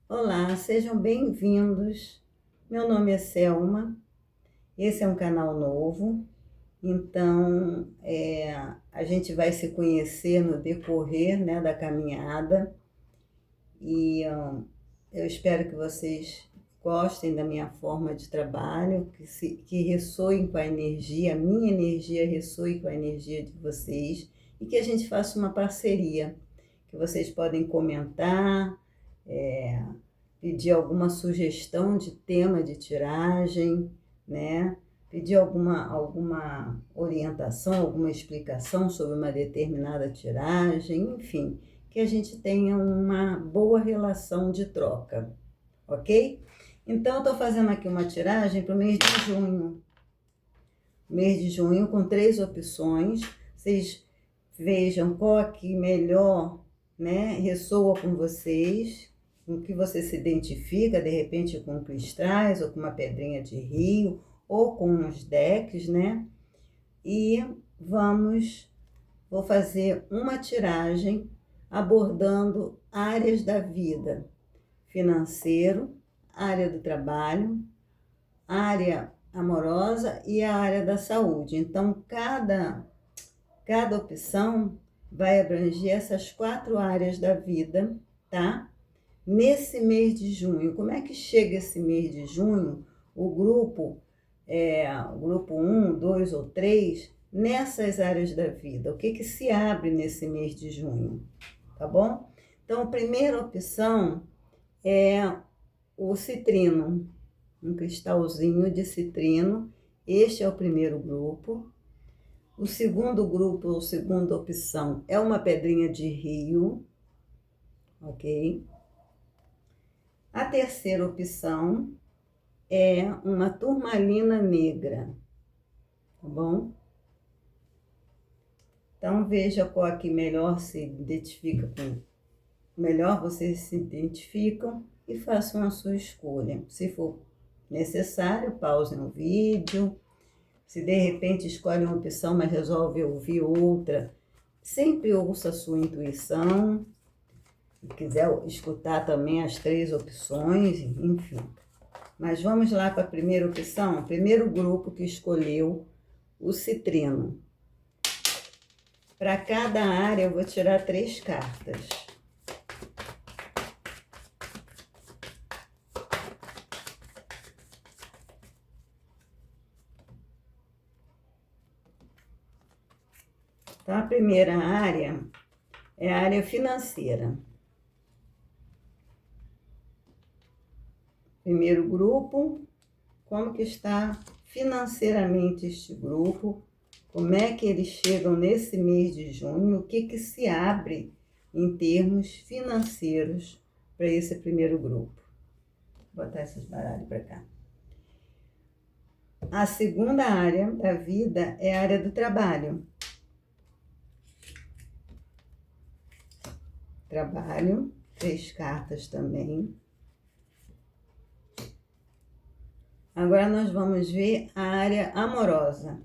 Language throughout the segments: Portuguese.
Olá, sejam bem-vindos. Meu nome é Selma, esse é um canal novo, então a gente vai se conhecer no decorrer, né, da caminhada e eu espero que vocês gostem da minha forma de trabalho, que ressoem com a energia, a minha energia ressoe com a energia de vocês e que a gente faça uma parceria, que vocês podem comentar, é, pedir alguma sugestão de tema de tiragem, né? Pedir alguma orientação, alguma explicação sobre uma determinada tiragem, enfim, que a gente tenha uma boa relação de troca, ok? Então, eu estou fazendo aqui uma tiragem para o mês de junho. Mês de junho com 3 opções. Vocês vejam qual que melhor, né, ressoa com vocês, com que você se identifica, de repente com cristais, ou com uma pedrinha de rio, ou com os decks, né? E vou fazer uma tiragem abordando áreas da vida: financeiro, área do trabalho, área amorosa e a área da saúde. Então, cada opção vai abranger essas 4 áreas da vida, tá? Nesse mês de junho, como é que chega esse mês de junho? O grupo 1, 2 ou 3, nessas áreas da vida, o que que se abre nesse mês de junho, tá bom? Então, a primeira opção é o citrino, um cristalzinho de citrino. Este é o primeiro grupo. O segundo grupo, ou segunda opção, é uma pedrinha de rio, ok? A terceira opção é uma turmalina negra, tá bom? Então, veja qual que melhor se identifica com, melhor vocês se identificam e façam a sua escolha. Se for necessário, pausem o vídeo. Se de repente escolhe uma opção, mas resolve ouvir outra, sempre ouça a sua intuição. Se quiser escutar também as 3 opções, enfim. Mas vamos lá para a primeira opção, o primeiro grupo que escolheu o citrino. Para cada área eu vou tirar 3 cartas. Então, a primeira área é a área financeira. Primeiro grupo, como que está financeiramente este grupo? Como é que eles chegam nesse mês de junho? O que que se abre em termos financeiros para esse primeiro grupo? Vou botar esses baralhos para cá. A segunda área da vida é a área do trabalho. Trabalho, 3 cartas também. Agora nós vamos ver a área amorosa.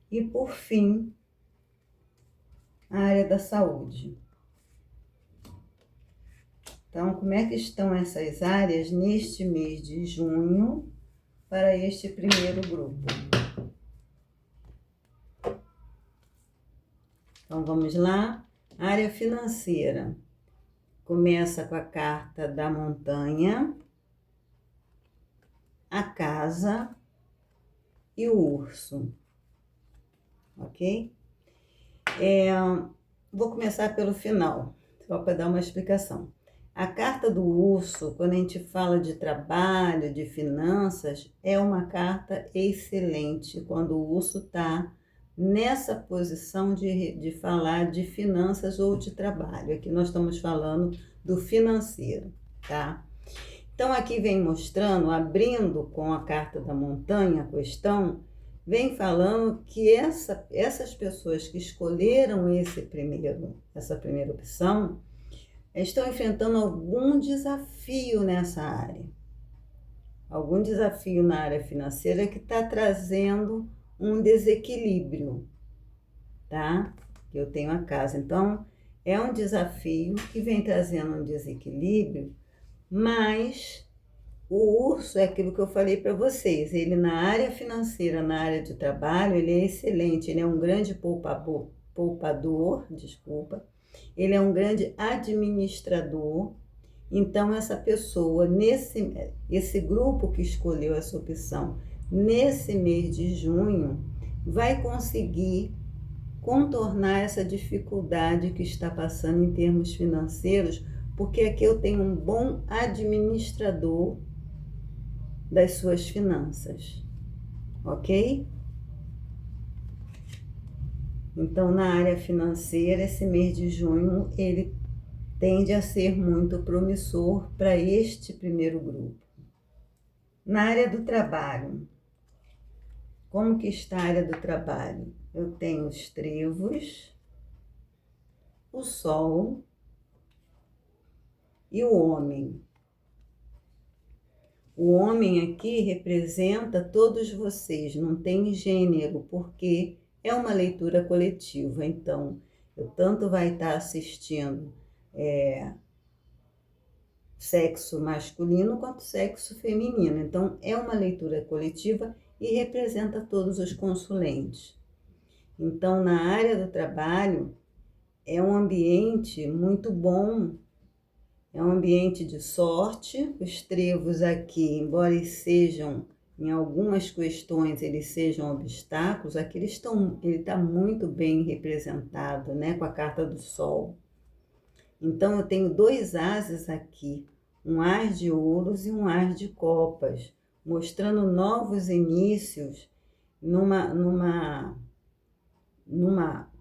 E por fim, a área da saúde. Então, como é que estão essas áreas neste mês de junho para este primeiro grupo? Então, vamos lá. Área financeira. Começa com a carta da montanha, a casa e o urso. Ok? Vou começar pelo final, só para dar uma explicação. A carta do urso, quando a gente fala de trabalho, de finanças, é uma carta excelente quando o urso está nessa posição de falar de finanças ou de trabalho. Aqui nós estamos falando do financeiro, tá? Então, aqui vem mostrando, abrindo com a carta da montanha a questão, vem falando que essas pessoas que escolheram essa primeira opção estão enfrentando algum desafio nessa área. Algum desafio na área financeira que está trazendo um desequilíbrio. tá? Eu tenho a casa. Então, é um desafio que vem trazendo um desequilíbrio, mas o urso é aquilo que eu falei para vocês. Ele na área financeira, na área de trabalho, ele é excelente. Ele é um grande poupador, desculpa. Ele é um grande administrador. Então, essa pessoa, esse grupo que escolheu essa opção, nesse mês de junho, vai conseguir contornar essa dificuldade que está passando em termos financeiros, porque aqui eu tenho um bom administrador das suas finanças, ok? Então, na área financeira, esse mês de junho, ele tende a ser muito promissor para este primeiro grupo. Na área do trabalho, como que está a área do trabalho? Eu tenho os trevos, o sol e o homem. O homem aqui representa todos vocês, não tem gênero, porque é uma leitura coletiva. Então, eu tanto vai estar assistindo sexo masculino quanto sexo feminino. Então, é uma leitura coletiva e representa todos os consulentes. Então, na área do trabalho, é um ambiente muito bom, é um ambiente de sorte. Os trevos aqui, embora eles sejam, em algumas questões, eles sejam obstáculos, aqui ele está muito bem representado, né, com a carta do Sol. Então, eu tenho dois ases aqui, um as de ouros e um as de copas, mostrando novos inícios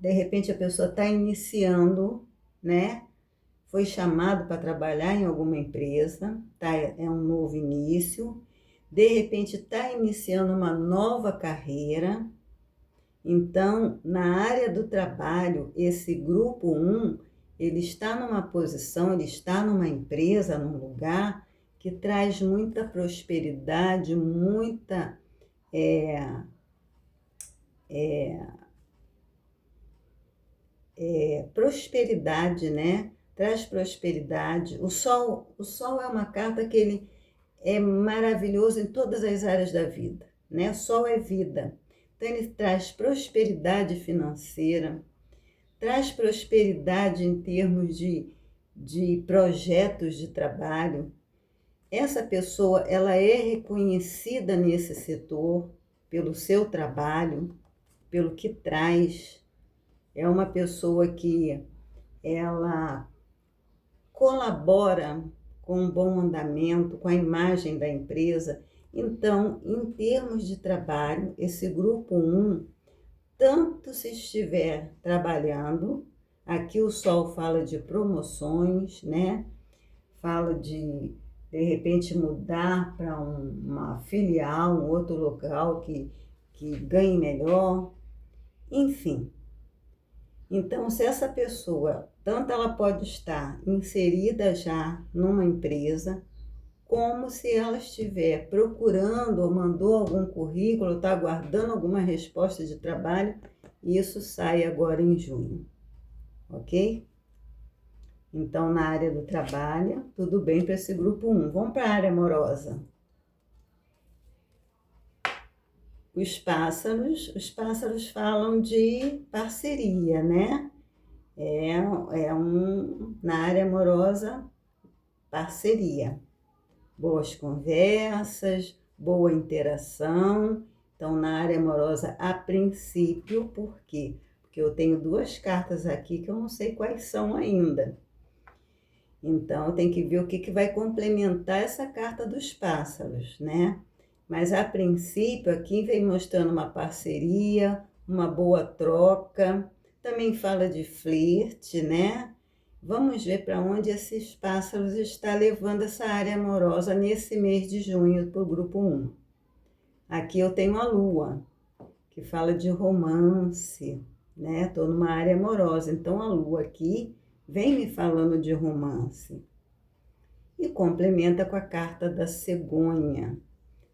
de repente a pessoa está iniciando, né? Foi chamado para trabalhar em alguma empresa, tá? É um novo início. De repente está iniciando uma nova carreira. Então, na área do trabalho, esse grupo 1, ele está numa posição, ele está numa empresa, num lugar que traz muita prosperidade, muita prosperidade, né? Traz prosperidade. O sol é uma carta que ele é maravilhoso em todas as áreas da vida, né? O sol é vida. Então, ele traz prosperidade financeira, traz prosperidade em termos de projetos de trabalho. Essa pessoa, ela é reconhecida nesse setor pelo seu trabalho, pelo que traz. É uma pessoa que ela colabora com um bom andamento, com a imagem da empresa. Então, em termos de trabalho, esse grupo 1, tanto se estiver trabalhando, aqui o Sol fala de promoções, né? Fala de repente, mudar para uma filial, um outro local que ganhe melhor, enfim. Então, se essa pessoa, tanto ela pode estar inserida já numa empresa, como se ela estiver procurando ou mandou algum currículo, está aguardando alguma resposta de trabalho, isso sai agora em junho, ok? Então, na área do trabalho, tudo bem para esse grupo 1. Vamos para a área amorosa. Os pássaros falam de parceria, né? Na área amorosa, parceria. Boas conversas, boa interação. Então, na área amorosa, a princípio, por quê? Porque eu tenho duas cartas aqui que eu não sei quais são ainda. Então, eu tenho que ver o que vai complementar essa carta dos pássaros, né? Mas, a princípio, aqui vem mostrando uma parceria, uma boa troca. Também fala de flerte, né? Vamos ver para onde esses pássaros estão levando essa área amorosa nesse mês de junho para o grupo 1. Aqui eu tenho a Lua, que fala de romance, né? Estou numa área amorosa, então a Lua aqui vem me falando de romance. E complementa com a carta da cegonha,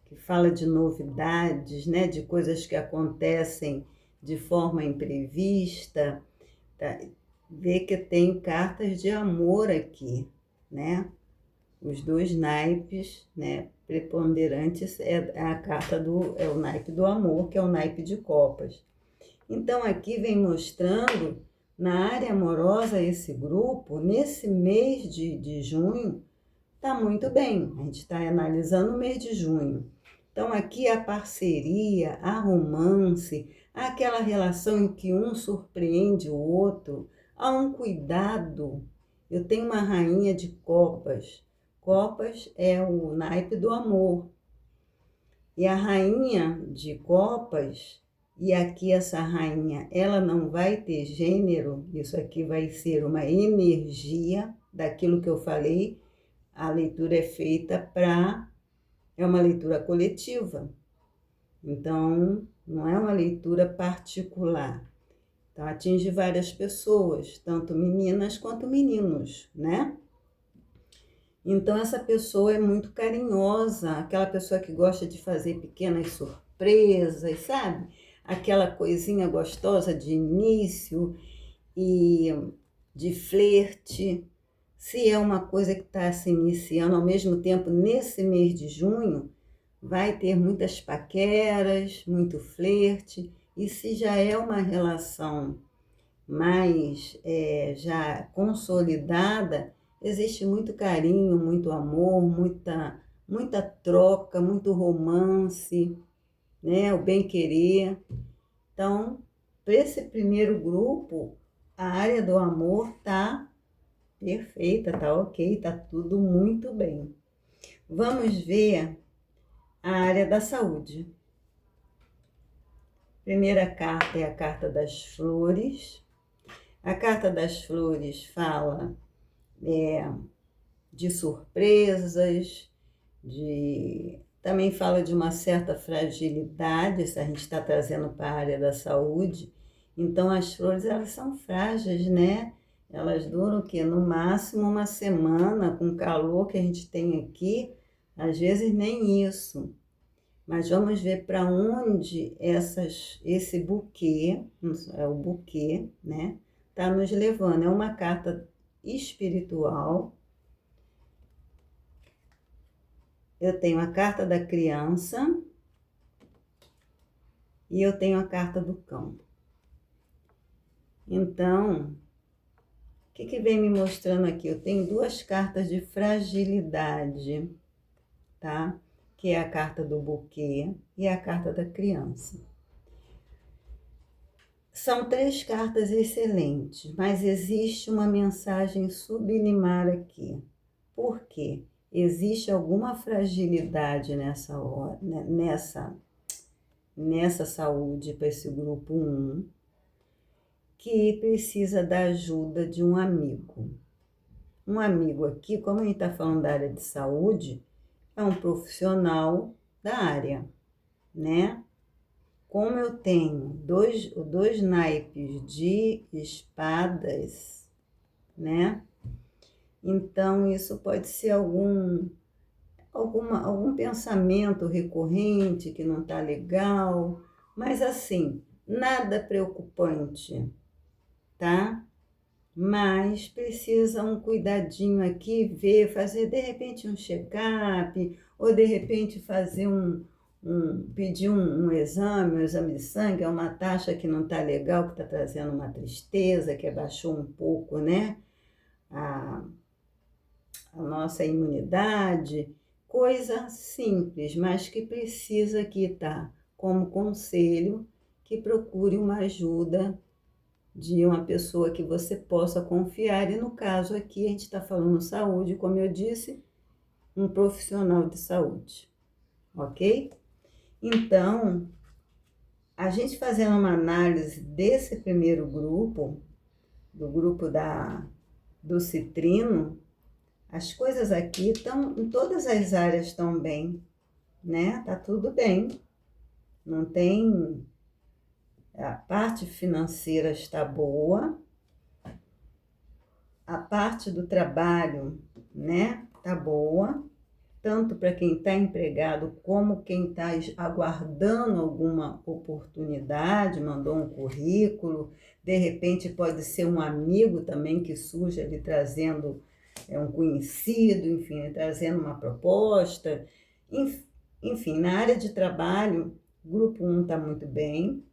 que fala de novidades, né? De coisas que acontecem de forma imprevista, tá? Vê que tem cartas de amor aqui, né? Os dois naipes, né, preponderantes é a carta é o naipe do amor, que é o naipe de copas. Então aqui vem mostrando na área amorosa esse grupo, nesse mês de junho, está muito bem. A gente está analisando o mês de junho. Então aqui a parceria, a romance, aquela relação em que um surpreende o outro, há um cuidado. Eu tenho uma rainha de copas. Copas é o naipe do amor. E a rainha de copas, e aqui essa rainha, ela não vai ter gênero, isso aqui vai ser uma energia daquilo que eu falei. A leitura é feita é uma leitura coletiva. Então, não é uma leitura particular. Então, atinge várias pessoas, tanto meninas quanto meninos, né? Então, essa pessoa é muito carinhosa, aquela pessoa que gosta de fazer pequenas surpresas, sabe? Aquela coisinha gostosa de início e de flerte. Se é uma coisa que está se iniciando ao mesmo tempo, nesse mês de junho, vai ter muitas paqueras, muito flerte. E se já é uma relação mais já consolidada, existe muito carinho, muito amor, muita troca, muito romance, né? O bem-querer. Então, para esse primeiro grupo, a área do amor está perfeita, tá ok, tá tudo muito bem. Vamos ver a área da saúde. Primeira carta é a carta das flores. A carta das flores fala de surpresas, também fala de uma certa fragilidade, se a gente está trazendo para a área da saúde. Então, as flores, elas são frágeis, né? Elas duram o quê? No máximo uma semana, com o calor que a gente tem aqui, às vezes nem isso. Mas vamos ver para onde esse buquê, é o buquê, né? Está nos levando. É uma carta espiritual. Eu tenho a carta da criança e eu tenho a carta do cão. Então, o que vem me mostrando aqui? Eu tenho duas cartas de fragilidade, tá? Que é a carta do buquê e a carta da criança. São três cartas excelentes, mas existe uma mensagem subliminar aqui. Por quê? Existe alguma fragilidade nessa hora, nessa saúde para esse grupo 1, que precisa da ajuda de um amigo. Um amigo aqui, como a gente está falando da área de saúde, é um profissional da área, né? Como eu tenho dois naipes de espadas, né? Então, isso pode ser algum pensamento recorrente que não está legal, mas assim, nada preocupante, tá? Mas precisa um cuidadinho aqui, fazer de repente um check-up, ou de repente fazer pedir um exame de sangue, é uma taxa que não está legal, que está trazendo uma tristeza, que abaixou um pouco, né? A nossa imunidade, coisa simples, mas que precisa aqui estar como conselho, que procure uma ajuda de uma pessoa que você possa confiar. E no caso aqui, a gente está falando saúde, como eu disse, um profissional de saúde, ok? Então, a gente fazendo uma análise desse primeiro grupo, do grupo do citrino, as coisas aqui estão, em todas as áreas estão bem, né? Tá tudo bem. Não tem... A parte financeira está boa. A parte do trabalho, né? Tá boa. tanto para quem está empregado como quem está aguardando alguma oportunidade, mandou um currículo, de repente pode ser um amigo também que surge ali trazendo um conhecido, enfim, trazendo uma proposta. Enfim, na área de trabalho, grupo 1 está muito bem.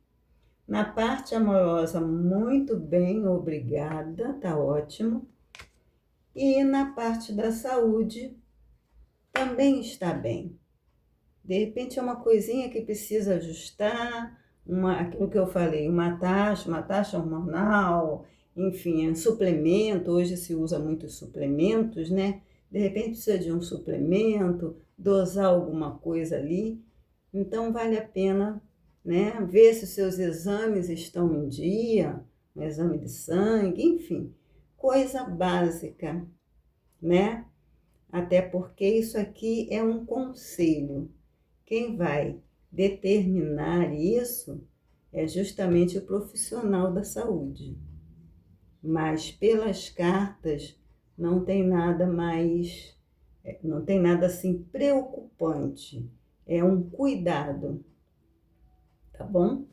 Na parte amorosa, muito bem, obrigada, tá ótimo. E na parte da saúde, também está bem. De repente é uma coisinha que precisa ajustar, aquilo que eu falei, uma taxa hormonal, enfim, um suplemento, hoje se usa muitos suplementos, né? De repente precisa de um suplemento, dosar alguma coisa ali, então vale a pena, né, ver se os seus exames estão em dia, um exame de sangue, enfim, coisa básica, né? Até porque isso aqui é um conselho. Quem vai determinar isso é justamente o profissional da saúde. Mas pelas cartas não tem nada mais, não tem nada assim preocupante. É um cuidado, tá bom?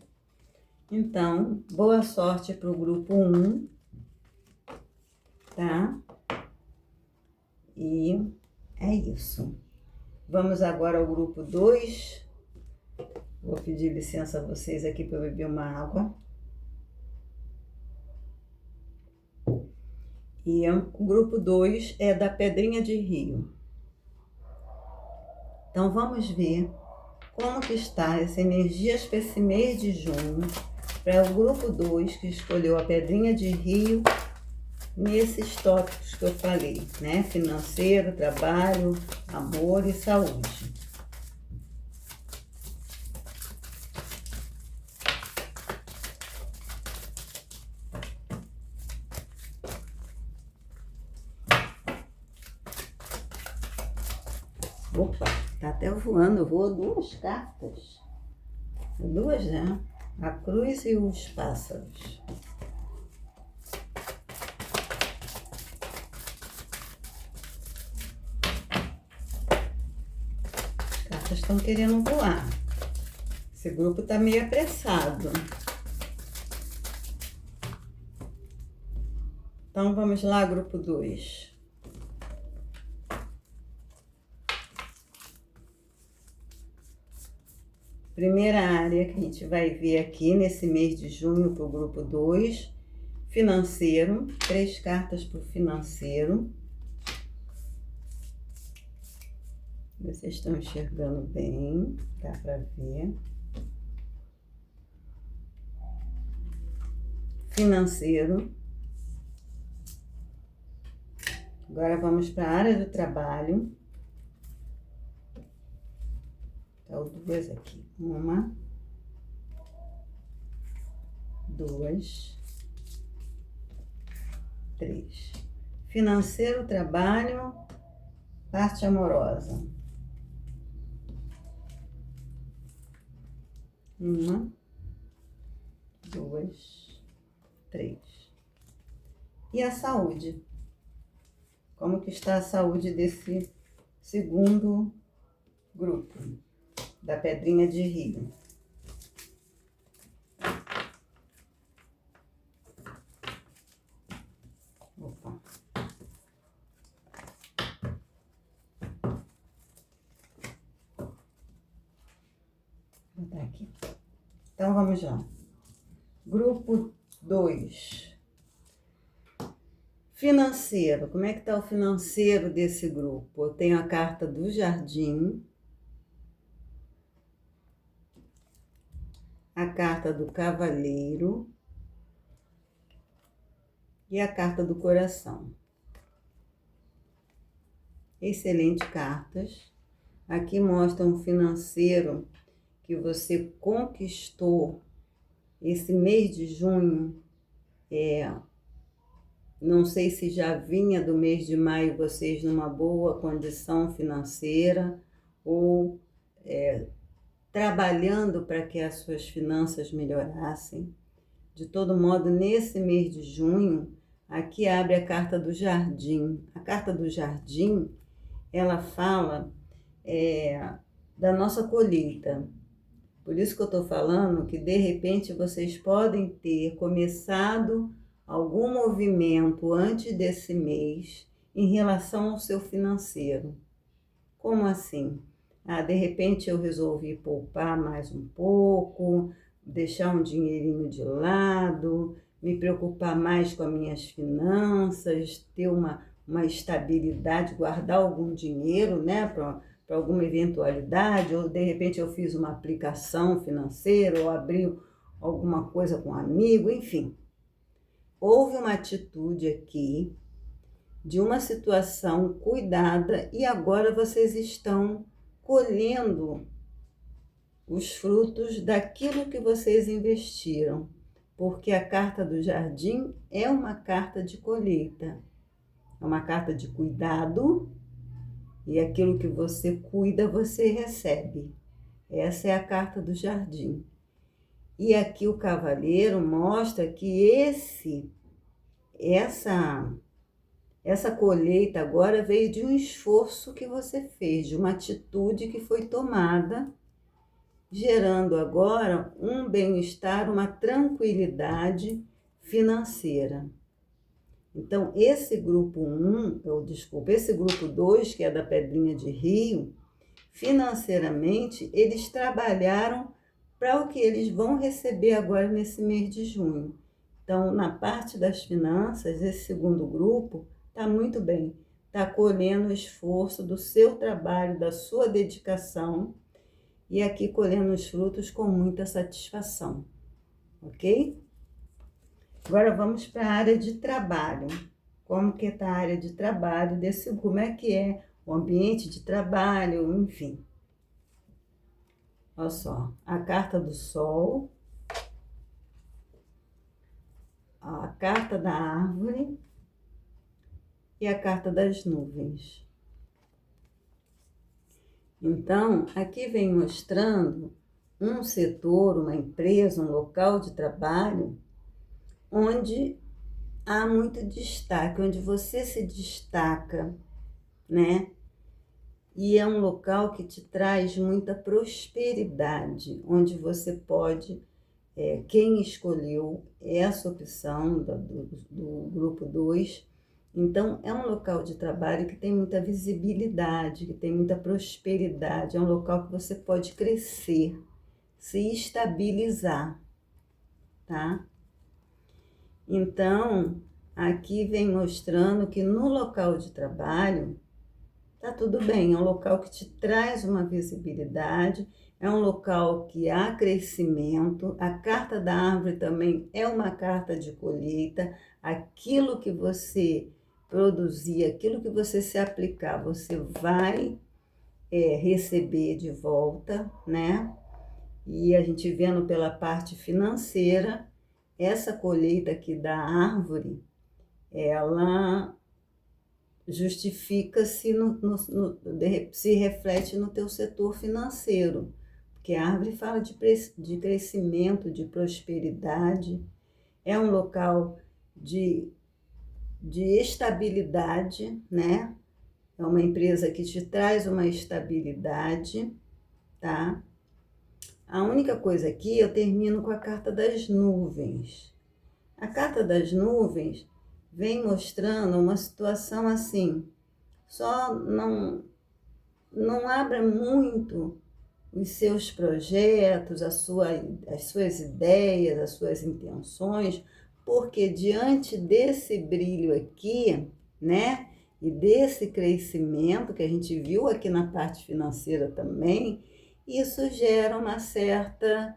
Então, boa sorte para o grupo 1, tá? E é isso. Vamos agora ao grupo 2. Vou pedir licença a vocês aqui para eu beber uma água. E o grupo 2 é da Pedrinha de Rio. Então, vamos ver como que está essa energia para esse mês de junho, para o grupo 2 que escolheu a Pedrinha de Rio, nesses tópicos que eu falei, né? Financeiro, trabalho, amor e saúde. Opa, tá até voando, voou 2 cartas. 2, né? A cruz e os pássaros. As cartas estão querendo voar. Esse grupo tá meio apressado. Então, vamos lá, grupo 2. Primeira área que a gente vai ver aqui nesse mês de junho para o grupo 2, financeiro, 3 cartas para o financeiro. Vocês estão enxergando bem, dá para ver. Financeiro. Agora vamos para a área do trabalho. Então, 2 aqui. 1, 2, 3. Financeiro, trabalho, parte amorosa. 1, 2, 3. E a saúde? Como que está a saúde desse segundo grupo, da Pedrinha de Rio? Opa. Vou botar aqui. Então, vamos lá. Grupo 2. Financeiro. Como é que está o financeiro desse grupo? Eu tenho a carta do jardim, a carta do cavaleiro e a carta do coração. Excelentes cartas. Aqui mostra um financeiro que você conquistou esse mês de junho. Não sei se já vinha do mês de maio vocês numa boa condição financeira ou trabalhando para que as suas finanças melhorassem. De todo modo, nesse mês de junho, aqui abre a carta do jardim. A carta do jardim, ela fala da nossa colheita. Por isso que eu estou falando que, de repente, vocês podem ter começado algum movimento antes desse mês em relação ao seu financeiro. Como assim? De repente eu resolvi poupar mais um pouco, deixar um dinheirinho de lado, me preocupar mais com as minhas finanças, ter uma estabilidade, guardar algum dinheiro, né, para alguma eventualidade, ou de repente eu fiz uma aplicação financeira, ou abri alguma coisa com um amigo, enfim. Houve uma atitude aqui de uma situação cuidada e agora vocês estão colhendo os frutos daquilo que vocês investiram, porque a carta do jardim é uma carta de colheita, é uma carta de cuidado, e aquilo que você cuida, você recebe. Essa é a carta do jardim. E aqui o cavaleiro mostra que essa colheita agora veio de um esforço que você fez, de uma atitude que foi tomada, gerando agora um bem-estar, uma tranquilidade financeira. Então, esse grupo 2, que é da Pedrinha de Rio, financeiramente, eles trabalharam para o que eles vão receber agora nesse mês de junho. Então, na parte das finanças, esse segundo grupo está muito bem, está colhendo o esforço do seu trabalho, da sua dedicação, e aqui colhendo os frutos com muita satisfação, ok? Agora vamos para a área de trabalho. Como que está a área de trabalho desse grupo? Como é que é o ambiente de trabalho, enfim. Olha só, a carta do sol, a carta da árvore e a carta das nuvens. Então, aqui vem mostrando um setor, uma empresa, um local de trabalho onde há muito destaque, onde você se destaca, né? E é um local que te traz muita prosperidade, onde você pode, quem escolheu essa opção do grupo 2, então é um local de trabalho que tem muita visibilidade, que tem muita prosperidade, é um local que você pode crescer, se estabilizar, tá? Então, aqui vem mostrando que no local de trabalho, tá tudo bem, é um local que te traz uma visibilidade, é um local que há crescimento, a carta da árvore também é uma carta de colheita, aquilo que você produzir, aquilo que você se aplicar, você vai receber de volta, né? E a gente vendo pela parte financeira, essa colheita aqui da árvore, ela justifica-se, se reflete no teu setor financeiro, porque a árvore fala de crescimento, de prosperidade, é um local de estabilidade, né? É uma empresa que te traz uma estabilidade, tá? A única coisa aqui, eu termino com a carta das nuvens. A carta das nuvens vem mostrando uma situação assim, só não abra muito os seus projetos, as suas ideias, as suas intenções, porque diante desse brilho aqui, né, e desse crescimento que a gente viu aqui na parte financeira também, isso gera uma certa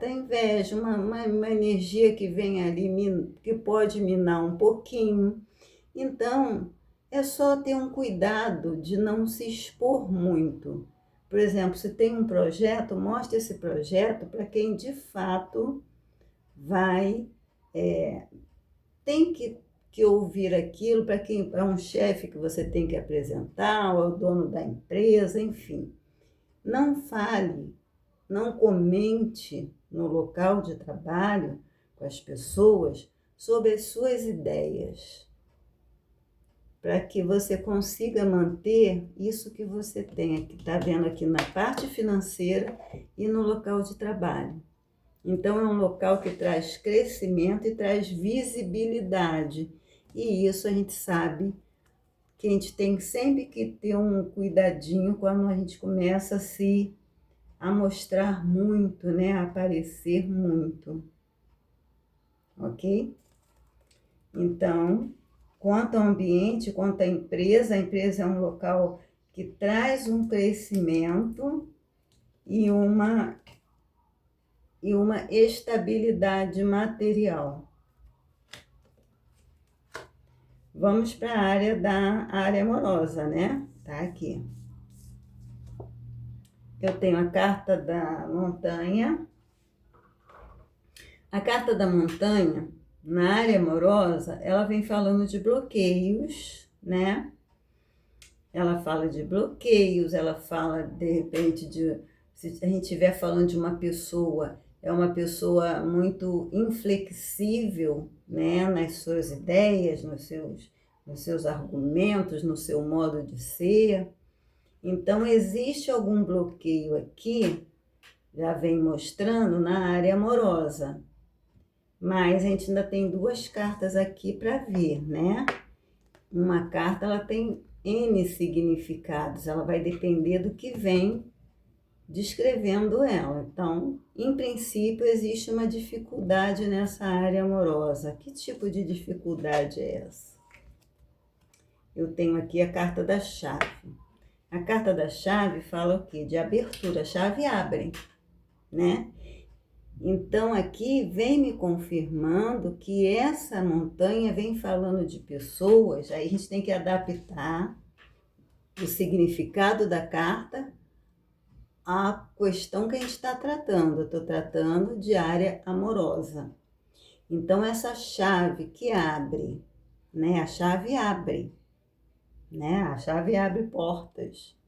inveja, uma energia que vem ali, que pode minar um pouquinho. Então, é só ter um cuidado de não se expor muito. Por exemplo, se tem um projeto, mostre esse projeto para quem de fato vai, tem que ouvir aquilo, para quem é um chefe que você tem que apresentar, ou é o dono da empresa, enfim. Não fale, não comente no local de trabalho com as pessoas sobre as suas ideias. para que você consiga manter isso que você tem aqui, está vendo aqui na parte financeira e no local de trabalho. Então, é um local que traz crescimento e traz visibilidade. E isso a gente sabe que a gente tem sempre que ter um cuidadinho quando a gente começa a mostrar muito, né? A aparecer muito. Ok? Então, quanto ao ambiente, quanto à empresa, a empresa é um local que traz um crescimento e uma estabilidade material. Vamos para a área amorosa, né? Tá aqui. Eu tenho a carta da montanha. A carta da montanha, na área amorosa, ela vem falando de bloqueios, né? Ela fala de bloqueios, ela fala, de repente, se a gente estiver falando de uma pessoa, é uma pessoa muito inflexível, né? Nas suas ideias, nos seus argumentos, no seu modo de ser. Então, existe algum bloqueio aqui, já vem mostrando, na área amorosa. Mas a gente ainda tem duas cartas aqui para ver, né? Uma carta, ela tem N significados, ela vai depender do que vem descrevendo ela. Então, em princípio, existe uma dificuldade nessa área amorosa. Que tipo de dificuldade é essa? Eu tenho aqui a carta da chave. A carta da chave fala o quê? De abertura. A chave abre, né? Então, aqui vem me confirmando que essa montanha vem falando de pessoas, aí a gente tem que adaptar o significado da carta à questão que a gente está tratando. Eu estou tratando de área amorosa. Então, essa chave que abre, né? A chave abre, né? A chave abre portas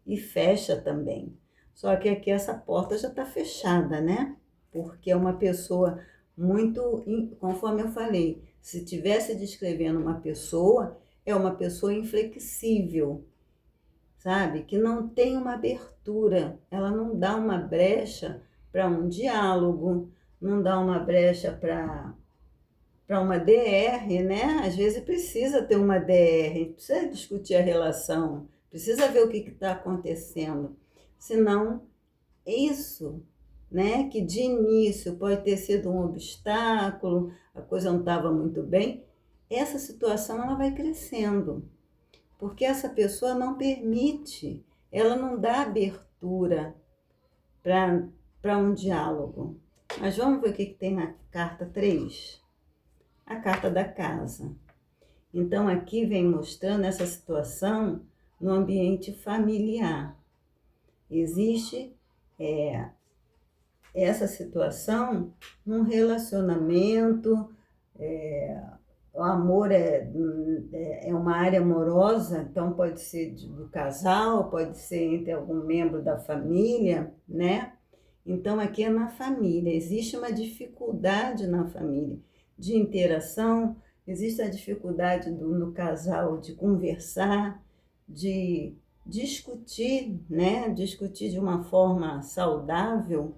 e fecha também. Só que aqui essa porta já está fechada, né? Porque é uma pessoa muito, conforme eu falei, se estivesse descrevendo uma pessoa, é uma pessoa inflexível, sabe? Que não tem uma abertura, ela não dá uma brecha para um diálogo, não dá uma brecha para uma DR, né? Às vezes precisa ter uma DR, precisa discutir a relação, precisa ver o que está acontecendo. Senão, isso, né, que de início pode ter sido um obstáculo, a coisa não estava muito bem, essa situação ela vai crescendo, porque essa pessoa não permite, ela não dá abertura para um diálogo. Mas vamos ver o que tem na carta 3? A carta da casa. Então, aqui vem mostrando essa situação no ambiente familiar. Existe essa situação num relacionamento, o amor é uma área amorosa, então pode ser do casal, pode ser entre algum membro da família, né? Então, aqui é na família, existe uma dificuldade na família de interação, existe a dificuldade no casal de conversar, de discutir, né? Discutir de uma forma saudável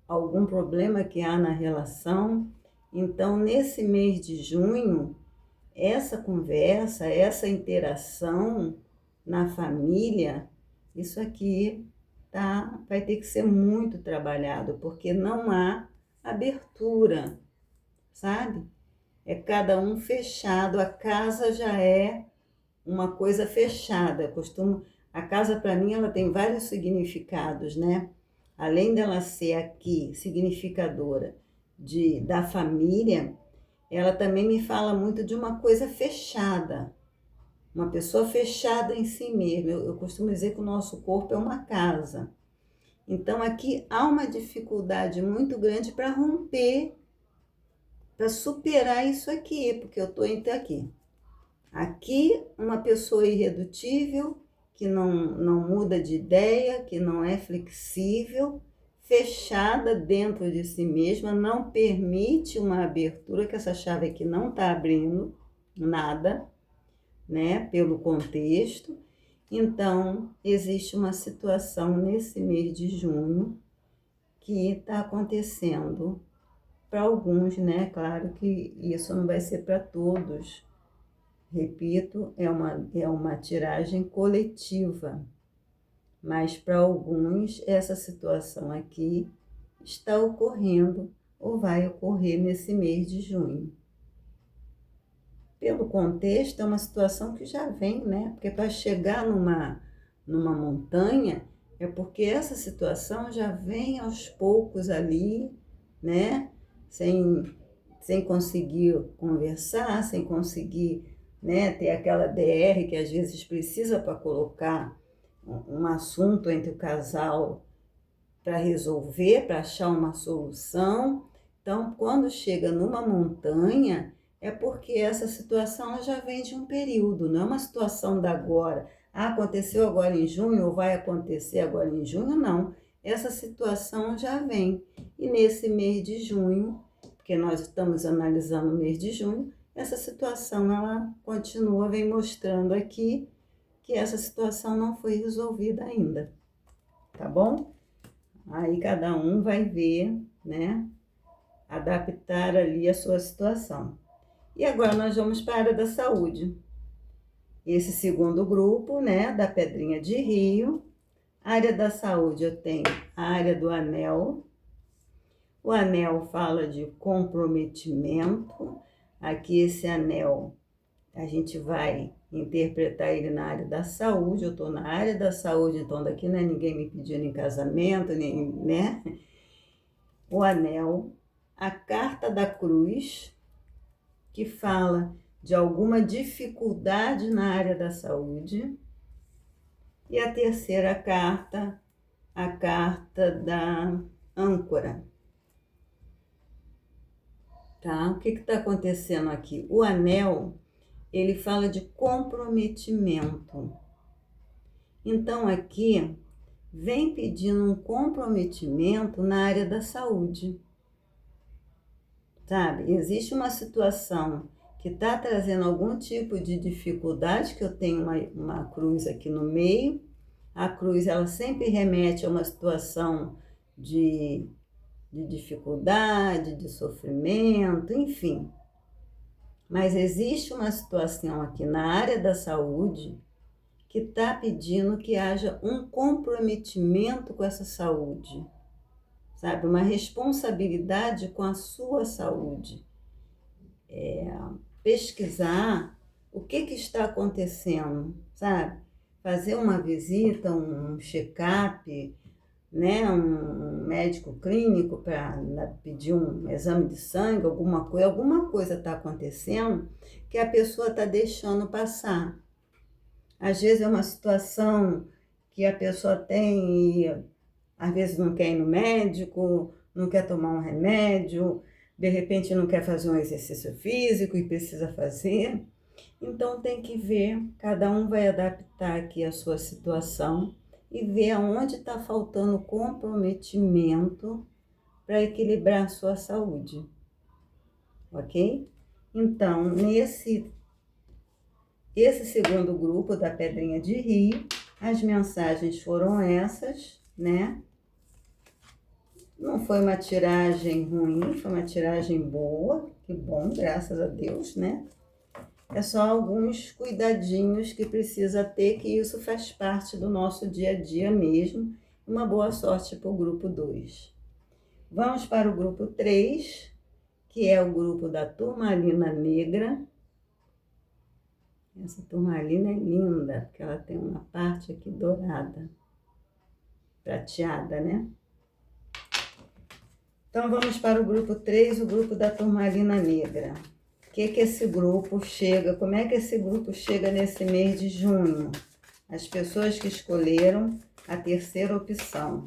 algum problema que há na relação. Então, nesse mês de junho, essa conversa, essa interação na família, isso aqui vai ter que ser muito trabalhado, porque não há abertura, sabe? É cada um fechado, a casa já é uma coisa fechada. A casa, para mim, ela tem vários significados, né? Além dela ser aqui significadora da família, ela também me fala muito de uma coisa fechada, uma pessoa fechada em si mesma. Eu costumo dizer que o nosso corpo é uma casa. Então, aqui há uma dificuldade muito grande para romper, para superar isso aqui, porque eu estou entre aqui. Aqui, uma pessoa irredutível, que não muda de ideia, que não é flexível, fechada dentro de si mesma, não permite uma abertura, que essa chave aqui não está abrindo nada, né, pelo contexto. Então, existe uma situação nesse mês de junho que está acontecendo para alguns, né? Claro que isso não vai ser para todos. Repito, é uma tiragem coletiva, mas para alguns essa situação aqui está ocorrendo ou vai ocorrer nesse mês de junho. Pelo contexto, é uma situação que já vem, né? Porque para chegar numa montanha, é porque essa situação já vem aos poucos ali, né? Sem conseguir conversar, sem conseguir, né, ter aquela DR que às vezes precisa para colocar um assunto entre o casal para resolver, para achar uma solução. Então, quando chega numa montanha, é porque essa situação já vem de um período, não é uma situação da agora. Ah, aconteceu agora em junho ou vai acontecer agora em junho? Não. Essa situação já vem. E nesse mês de junho, porque nós estamos analisando o mês de junho, essa situação ela continua, vem mostrando aqui que essa situação não foi resolvida ainda. Tá bom? Aí cada um vai ver, né? Adaptar ali a sua situação. E agora nós vamos para a área da saúde. Esse segundo grupo, né, da Pedrinha de Rio. A área da saúde eu tenho a área do anel. O anel fala de comprometimento. Aqui esse anel, a gente vai interpretar ele na área da saúde. Eu estou na área da saúde, então daqui não é ninguém me pedindo em casamento, nem, né? O anel, a carta da cruz, que fala de alguma dificuldade na área da saúde. E a terceira carta, a carta da âncora. Tá? O que está acontecendo aqui? O anel, ele fala de comprometimento. Então, aqui, vem pedindo um comprometimento na área da saúde. Sabe? Existe uma situação que está trazendo algum tipo de dificuldade, que eu tenho uma cruz aqui no meio. A cruz, ela sempre remete a uma situação de dificuldade, de sofrimento, enfim. Mas existe uma situação aqui na área da saúde que está pedindo que haja um comprometimento com essa saúde, sabe? Uma responsabilidade com a sua saúde. Pesquisar o que está acontecendo, sabe? Fazer uma visita, um check-up, né? Um médico clínico para pedir um exame de sangue, alguma coisa está acontecendo que a pessoa está deixando passar. Às vezes é uma situação que a pessoa tem e às vezes não quer ir no médico, não quer tomar um remédio, de repente não quer fazer um exercício físico e precisa fazer. Então tem que ver, cada um vai adaptar aqui a sua situação e ver aonde está faltando comprometimento para equilibrar a sua saúde, ok? Então, esse segundo grupo da Pedrinha de Rio, as mensagens foram essas, né? Não foi uma tiragem ruim, foi uma tiragem boa, que bom, graças a Deus, né? É só alguns cuidadinhos que precisa ter, que isso faz parte do nosso dia a dia mesmo. Uma boa sorte para o grupo 2. Vamos para o grupo 3, que é o grupo da turmalina negra. Essa turmalina é linda, porque ela tem uma parte aqui dourada, prateada, né? Então, vamos para o grupo 3, o grupo da turmalina negra. O que esse grupo chega, como é que esse grupo chega nesse mês de junho? As pessoas que escolheram a terceira opção.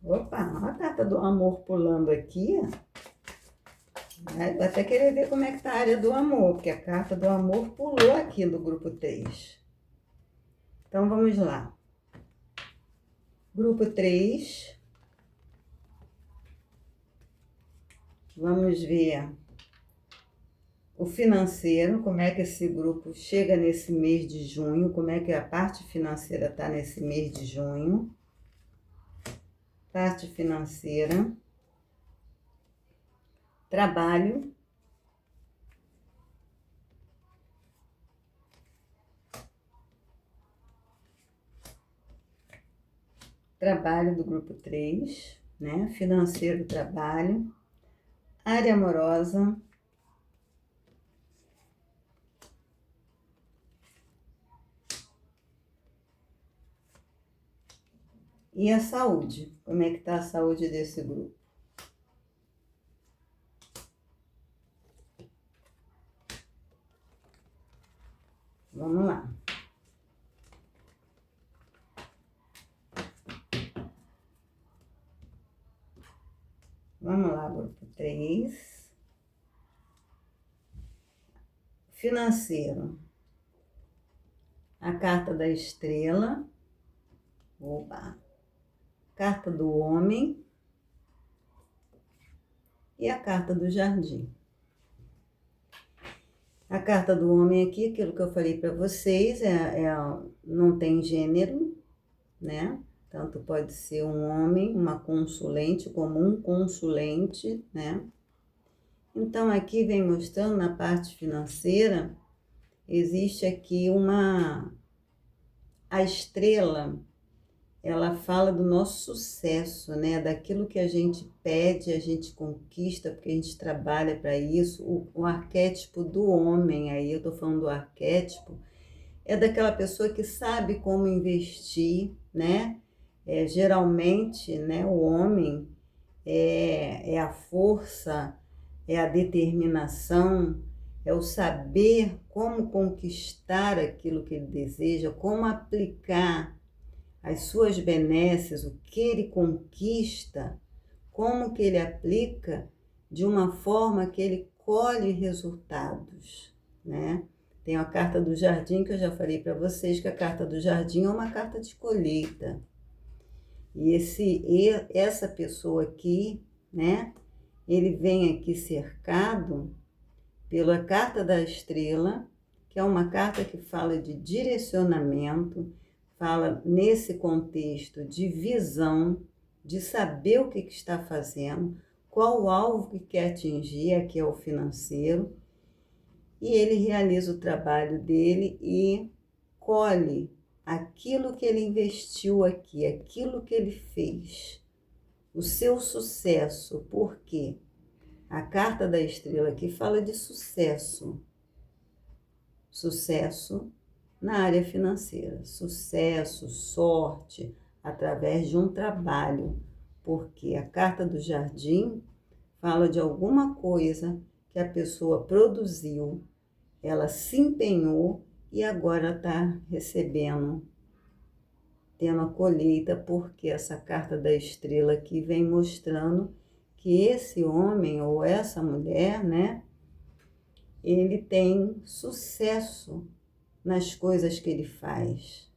Opa, olha a carta do amor pulando aqui. Vou até querer ver como é que está a área do amor, porque a carta do amor pulou aqui no grupo 3. Então, vamos lá. Grupo 3. Vamos ver o financeiro, como é que esse grupo chega nesse mês de junho, como é que a parte financeira está nesse mês de junho. Parte financeira. Trabalho. Trabalho do grupo 3, né? Financeiro, trabalho. Área amorosa. E a saúde. Como é que está a saúde desse grupo? Vamos lá. Vamos lá, grupo 3. Financeiro. A carta da estrela. Oba. Carta do homem. E a carta do jardim. A carta do homem aqui, aquilo que eu falei para vocês, não tem gênero, né? Tanto pode ser um homem, uma consulente, como um consulente, né? Então, aqui vem mostrando na parte financeira, existe aqui a estrela, ela fala do nosso sucesso, né? Daquilo que a gente pede, a gente conquista, porque a gente trabalha para isso. O arquétipo do homem, aí eu tô falando do arquétipo, é daquela pessoa que sabe como investir, né? Geralmente, né, o homem é a força, é a determinação, é o saber como conquistar aquilo que ele deseja, como aplicar as suas benesses, o que ele conquista, como que ele aplica de uma forma que ele colhe resultados, né? Tem a carta do jardim, que eu já falei para vocês, que a carta do jardim é uma carta de colheita. E essa pessoa aqui, né? Ele vem aqui cercado pela carta da estrela, que é uma carta que fala de direcionamento, fala nesse contexto de visão, de saber o que está fazendo, qual o alvo que quer atingir, aqui é o financeiro, e ele realiza o trabalho dele e colhe aquilo que ele investiu aqui, aquilo que ele fez, o seu sucesso. Por quê? A carta da estrela aqui fala de sucesso. Sucesso na área financeira. Sucesso, sorte, através de um trabalho. Porque a carta do jardim fala de alguma coisa que a pessoa produziu, ela se empenhou e agora está recebendo, tendo a colheita, porque essa carta da estrela aqui vem mostrando que esse homem ou essa mulher, né, ele tem sucesso nas coisas que ele faz,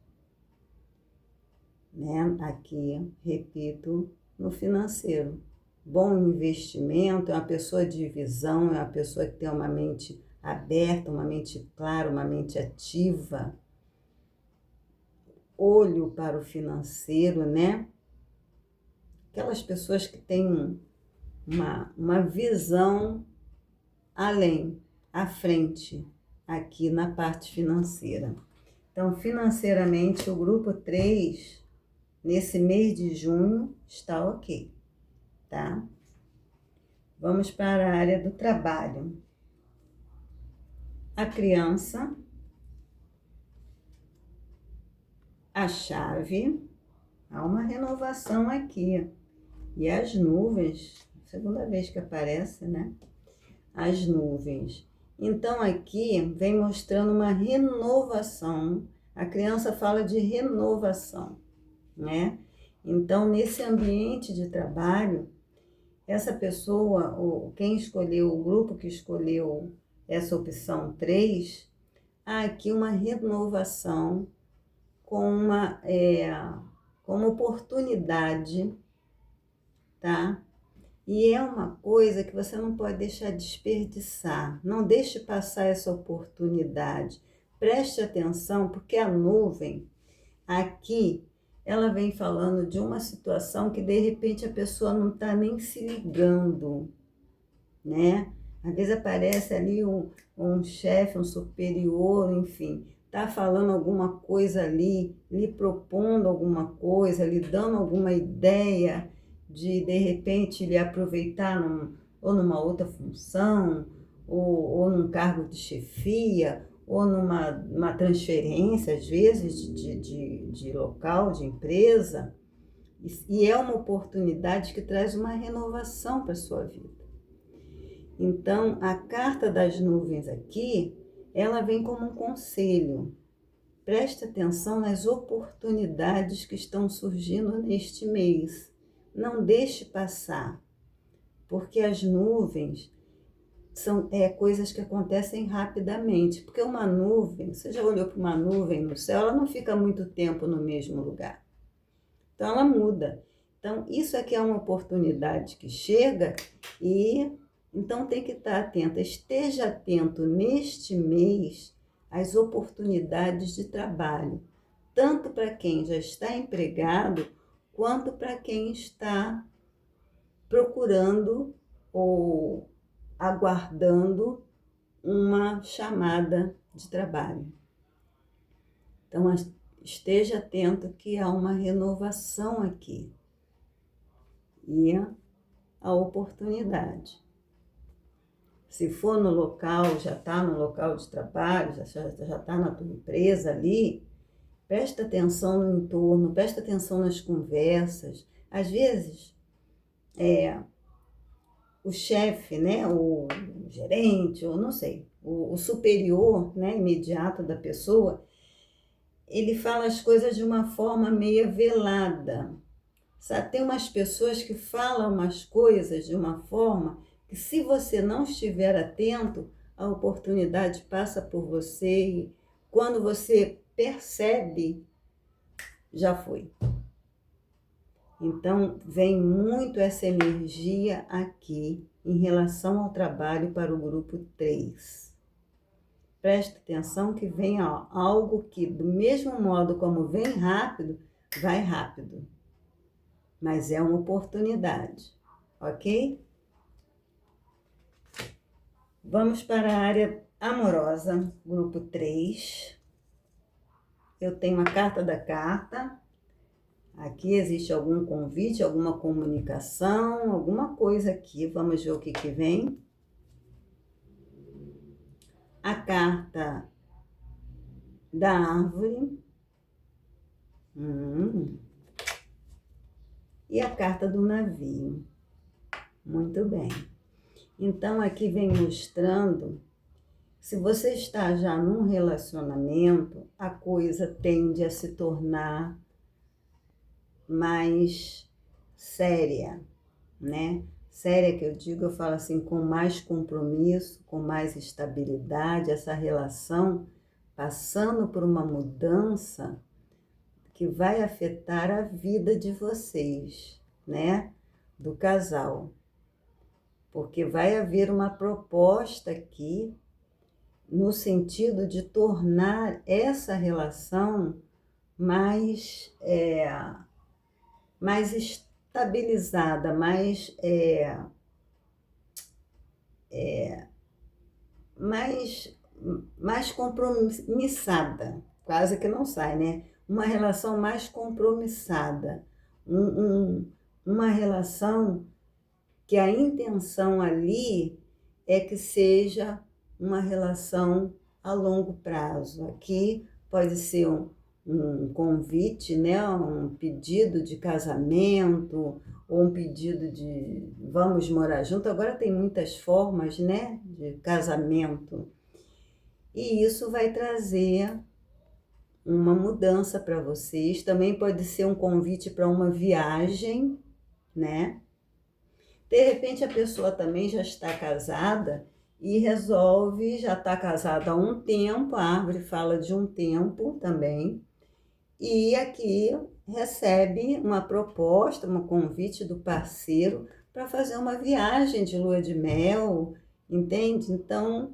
né? Aqui, repito, no financeiro. Bom investimento, é uma pessoa de visão, é uma pessoa que tem uma mente aberta, uma mente clara, uma mente ativa, olho para o financeiro, né? Aquelas pessoas que têm uma visão além, à frente, aqui na parte financeira. Então, financeiramente, o grupo 3, nesse mês de junho, está ok, tá? Vamos para a área do trabalho. A criança, a chave, há uma renovação aqui. E as nuvens, segunda vez que aparece, né? As nuvens. Então, aqui vem mostrando uma renovação. A criança fala de renovação, né? Então, nesse ambiente de trabalho, Essa pessoa, quem escolheu, o grupo que escolheu essa opção 3, há aqui uma renovação com com uma oportunidade, tá? E é uma coisa que você não pode deixar desperdiçar. Não deixe passar essa oportunidade. Preste atenção, porque a nuvem aqui, ela vem falando de uma situação que de repente a pessoa não está nem se ligando, né? Às vezes aparece ali um chefe, um superior, enfim, está falando alguma coisa ali, lhe propondo alguma coisa, lhe dando alguma ideia de repente, lhe aproveitar ou numa outra função, ou num cargo de chefia, ou numa transferência, às vezes, de local, de empresa. E é uma oportunidade que traz uma renovação para a sua vida. Então, a carta das nuvens aqui, ela vem como um conselho. Preste atenção nas oportunidades que estão surgindo neste mês. Não deixe passar, porque as nuvens são coisas que acontecem rapidamente. Porque uma nuvem, você já olhou para uma nuvem no céu, ela não fica muito tempo no mesmo lugar. Então, ela muda. Então, isso aqui é uma oportunidade que chega e então tem que estar atenta. Esteja atento neste mês às oportunidades de trabalho, tanto para quem já está empregado, quanto para quem está procurando ou aguardando uma chamada de trabalho. Então, esteja atento que há uma renovação aqui e a oportunidade. Se for no local, já está no local de trabalho, já está na tua empresa ali, presta atenção no entorno, presta atenção nas conversas. Às vezes, o chefe, né, o gerente, ou não sei, o superior, né, imediato da pessoa, ele fala as coisas de uma forma meio velada. Sabe? Tem umas pessoas que falam umas coisas de uma forma que, se você não estiver atento, a oportunidade passa por você e quando você percebe, já foi. Então, vem muito essa energia aqui em relação ao trabalho para o grupo 3. Preste atenção que vem algo que, do mesmo modo como vem rápido, vai rápido. Mas é uma oportunidade, ok? Vamos para a área amorosa, grupo 3. Eu tenho a carta da carta. Aqui existe algum convite, alguma comunicação, alguma coisa aqui. Vamos ver o que vem. A carta da árvore. E a carta do navio. Muito bem. Então, aqui vem mostrando, se você está já num relacionamento, a coisa tende a se tornar mais séria, né? Séria que eu digo, eu falo assim, com mais compromisso, com mais estabilidade, essa relação passando por uma mudança que vai afetar a vida de vocês, né? Do casal. Porque vai haver uma proposta aqui no sentido de tornar essa relação mais estabilizada, mais compromissada, quase que não sai, né? Uma relação mais compromissada, uma relação que a intenção ali é que seja uma relação a longo prazo. Aqui pode ser um convite, né? Um pedido de casamento, ou um pedido de vamos morar junto. Agora tem muitas formas, né? De casamento. E isso vai trazer uma mudança para vocês. Também pode ser um convite para uma viagem, né? De repente a pessoa também já está casada e resolve, já está casada há um tempo, a árvore fala de um tempo também, e aqui recebe uma proposta, um convite do parceiro para fazer uma viagem de lua de mel, entende? Então,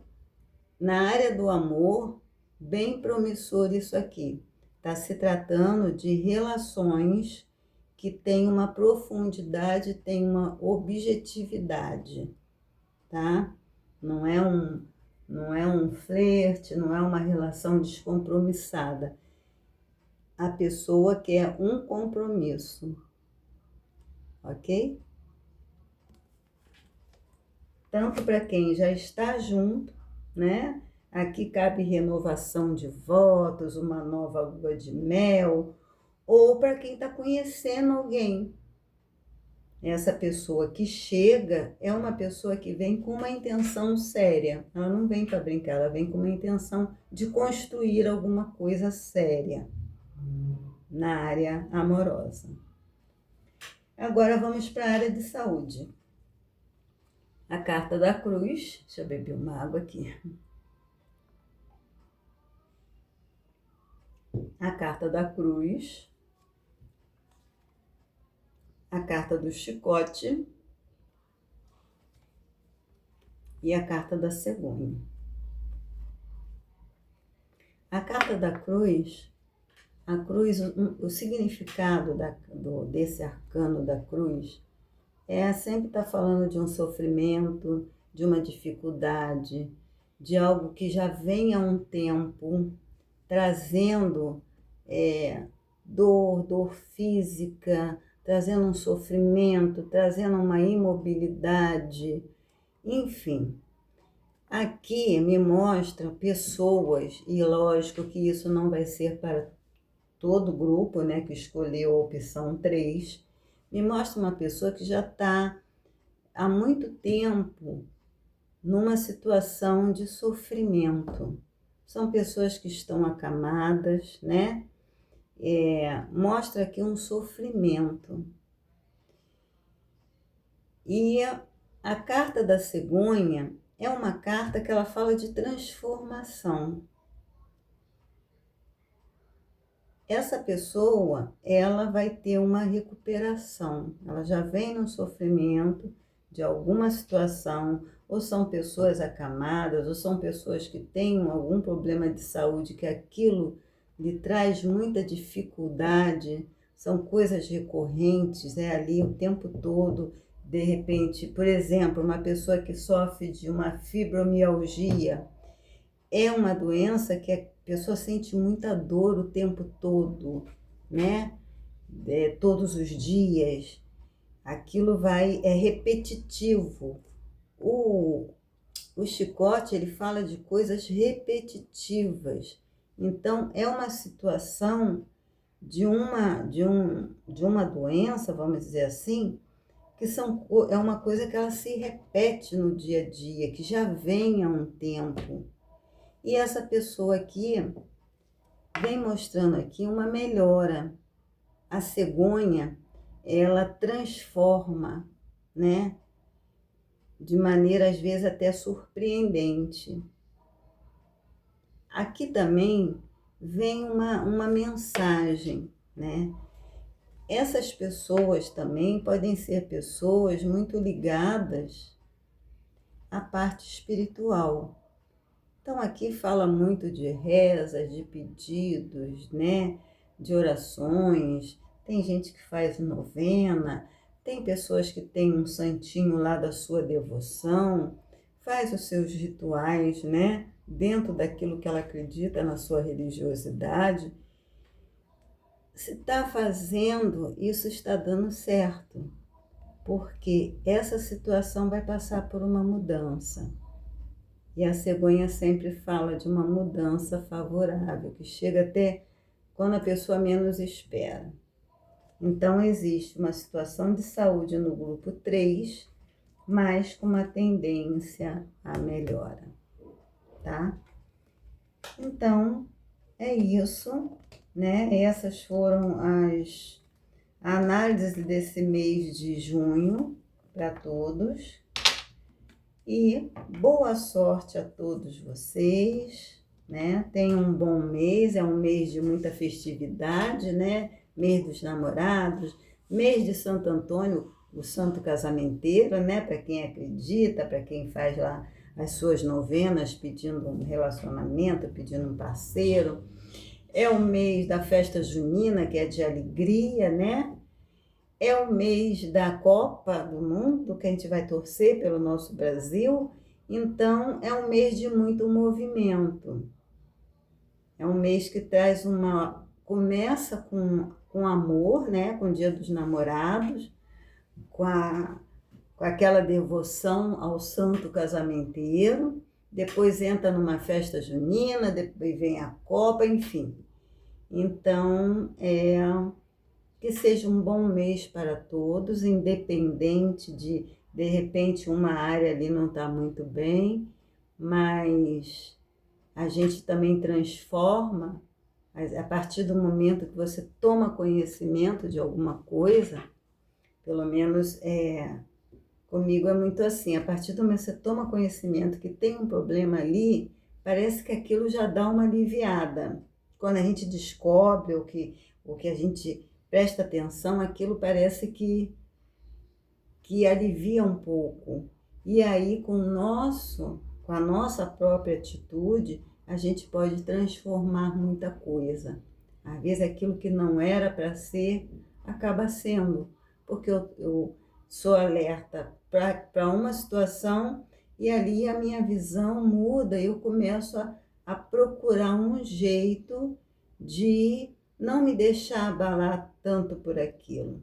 na área do amor, bem promissor isso aqui. Está se tratando de relações que têm uma profundidade, têm uma objetividade, tá? Não é um flerte, não é uma relação descompromissada. A pessoa quer um compromisso, ok? Tanto para quem já está junto, né? Aqui cabe renovação de votos, uma nova lua de mel, ou para quem está conhecendo alguém. Essa pessoa que chega é uma pessoa que vem com uma intenção séria. Ela não vem para brincar, ela vem com uma intenção de construir alguma coisa séria na área amorosa. Agora vamos para a área de saúde. A carta da cruz, deixa eu beber uma água aqui. A carta da cruz, a carta do chicote e a carta da cegonha. A carta da cruz, o significado desse arcano da cruz sempre estar falando de um sofrimento, de uma dificuldade, de algo que já vem há um tempo, trazendo dor física, trazendo um sofrimento, trazendo uma imobilidade, enfim. Aqui me mostra pessoas, e lógico que isso não vai ser para todo grupo, né, que escolheu a opção 3, me mostra uma pessoa que já está há muito tempo numa situação de sofrimento. São pessoas que estão acamadas, né? Mostra aqui um sofrimento. E a carta da cegonha é uma carta que ela fala de transformação. Essa pessoa, ela vai ter uma recuperação. Ela já vem no sofrimento de alguma situação, ou são pessoas acamadas, ou são pessoas que têm algum problema de saúde, que aquilo lhe traz muita dificuldade, são coisas recorrentes, ali o tempo todo. De repente, por exemplo, uma pessoa que sofre de uma fibromialgia, é uma doença que a pessoa sente muita dor o tempo todo, né? Todos os dias. Aquilo é repetitivo. O chicote, ele fala de coisas repetitivas. Então, é uma situação de uma doença, vamos dizer assim, que é uma coisa que ela se repete no dia a dia, que já vem há um tempo. E essa pessoa aqui vem mostrando aqui uma melhora. A cegonha, ela transforma, né? De maneira, às vezes, até surpreendente. Aqui também vem uma mensagem, né? Essas pessoas também podem ser pessoas muito ligadas à parte espiritual. Então, aqui fala muito de rezas, de pedidos, né? De orações. Tem gente que faz novena, tem pessoas que têm um santinho lá da sua devoção, faz os seus rituais, né? Dentro daquilo que ela acredita na sua religiosidade. Se está fazendo, isso está dando certo, porque essa situação vai passar por uma mudança. E a cegonha sempre fala de uma mudança favorável, que chega até quando a pessoa menos espera. Então, existe uma situação de saúde no grupo 3, mas com uma tendência à melhora, tá? Então, é isso, né? Essas foram as análises desse mês de junho, para todos e boa sorte a todos vocês, né? Tenham um bom mês, é um mês de muita festividade, né? Mês dos namorados, mês de Santo Antônio, o santo casamenteiro, né? Para quem acredita, para quem faz lá as suas novenas pedindo um relacionamento, pedindo um parceiro. É o mês da festa junina, que é de alegria, né? É o mês da Copa do Mundo, que a gente vai torcer pelo nosso Brasil. Então, é um mês de muito movimento. É um mês que traz uma... Começa com amor, né? Com o Dia dos Namorados, com aquela devoção ao santo casamenteiro. Depois entra numa festa junina, depois vem a Copa, enfim. Então, que seja um bom mês para todos, independente de repente, uma área ali não está muito bem, mas a gente também transforma, a partir do momento que você toma conhecimento de alguma coisa, pelo menos comigo é muito assim, a partir do momento que você toma conhecimento que tem um problema ali, parece que aquilo já dá uma aliviada. Quando a gente descobre o que a gente presta atenção, aquilo parece que alivia um pouco. E aí, com a nossa própria atitude, a gente pode transformar muita coisa. Às vezes, aquilo que não era para ser, acaba sendo, porque eu sou alerta para uma situação e ali a minha visão muda, eu começo a procurar um jeito de não me deixar abalar tanto por aquilo.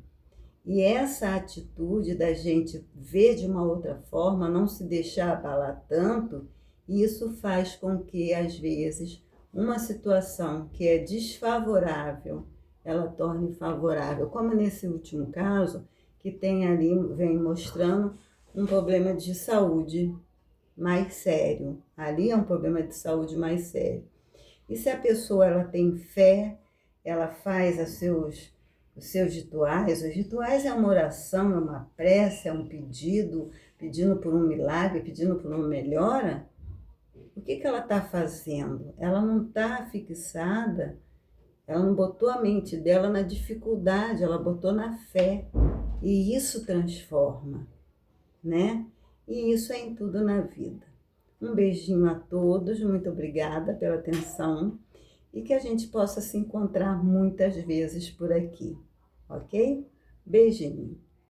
E essa atitude da gente ver de uma outra forma, não se deixar abalar tanto, isso faz com que, às vezes, uma situação que é desfavorável, ela torne favorável. Como nesse último caso, que tem ali, vem mostrando um problema de saúde mais sério. Ali é um problema de saúde mais sério. E se a pessoa ela tem fé, ela faz os seus rituais. Os rituais é uma oração, é uma prece, é um pedido, pedindo por um milagre, pedindo por uma melhora. O que ela está fazendo? Ela não está fixada, ela não botou a mente dela na dificuldade, ela botou na fé. E isso transforma, né? E isso é em tudo na vida. Um beijinho a todos, muito obrigada pela atenção e que a gente possa se encontrar muitas vezes por aqui, ok? Beijinho.